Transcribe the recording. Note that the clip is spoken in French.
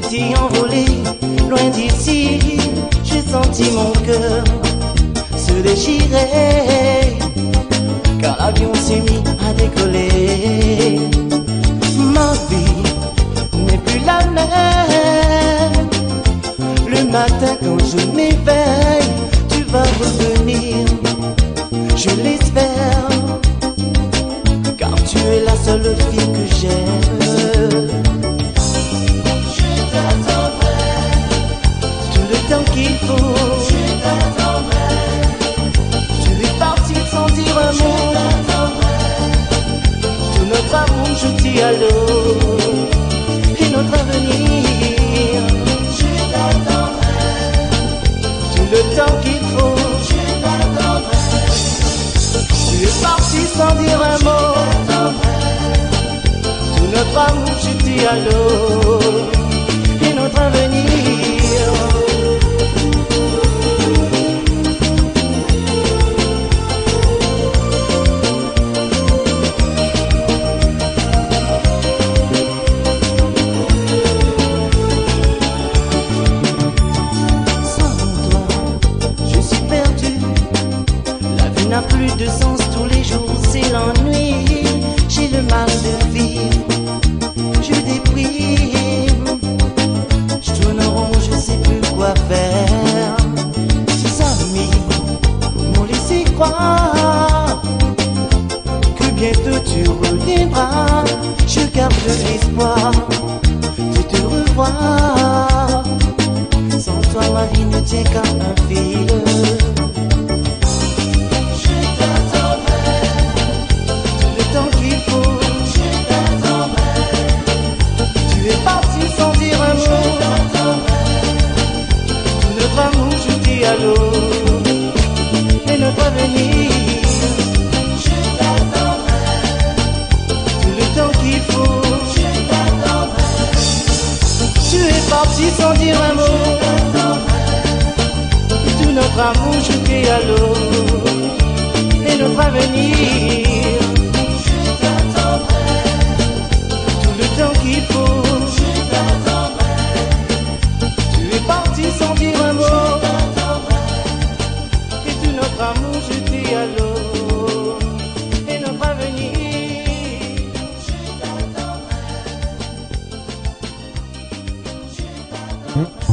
t'es envolé, loin d'ici. J'ai senti mon cœur se déchirer, car l'avion s'est mis à décoller. Ma vie n'est plus la même. Le matin quand je m'éveille, tu vas revenir, je l'espère, car tu es la seule fille que j'aime. Je t'attendrai tout le temps qu'il faut. Je t'attendrai. Tu es parti sans dire un mot. Je t'attendrai. Tout notre amour jeté à l'eau et notre avenir. Je t'attendrai tout le temps qu'il faut. Je t'attendrai. Tu es parti sans dire un mot. Tout notre amour jeté à l'eau et notre avenir. N'a plus de sens, tous les jours c'est l'ennui. J'ai le mal de vivre, je déprime. Je tourne en rond, je sais plus quoi faire. Tes amis m'ont laissé croire que bientôt tu reviendras. Je garde l'espoir de te revoir. Sans toi ma vie ne tient qu'à un fil. À l'eau et notre avenir. Je t'attendrai tout le temps qu'il faut. Je t'attendrai. Tu es parti sans dire un mot. Je t'attendrai. Et tout notre amour jeté à l'eau et notre avenir. Je t'attendrai tout le temps qu'il faut. Je t'attendrai. Tu es parti sans dire un mot. Notre amour jeté à l'eau et notre avenir. Je t'attendrai. Je t'attendrai.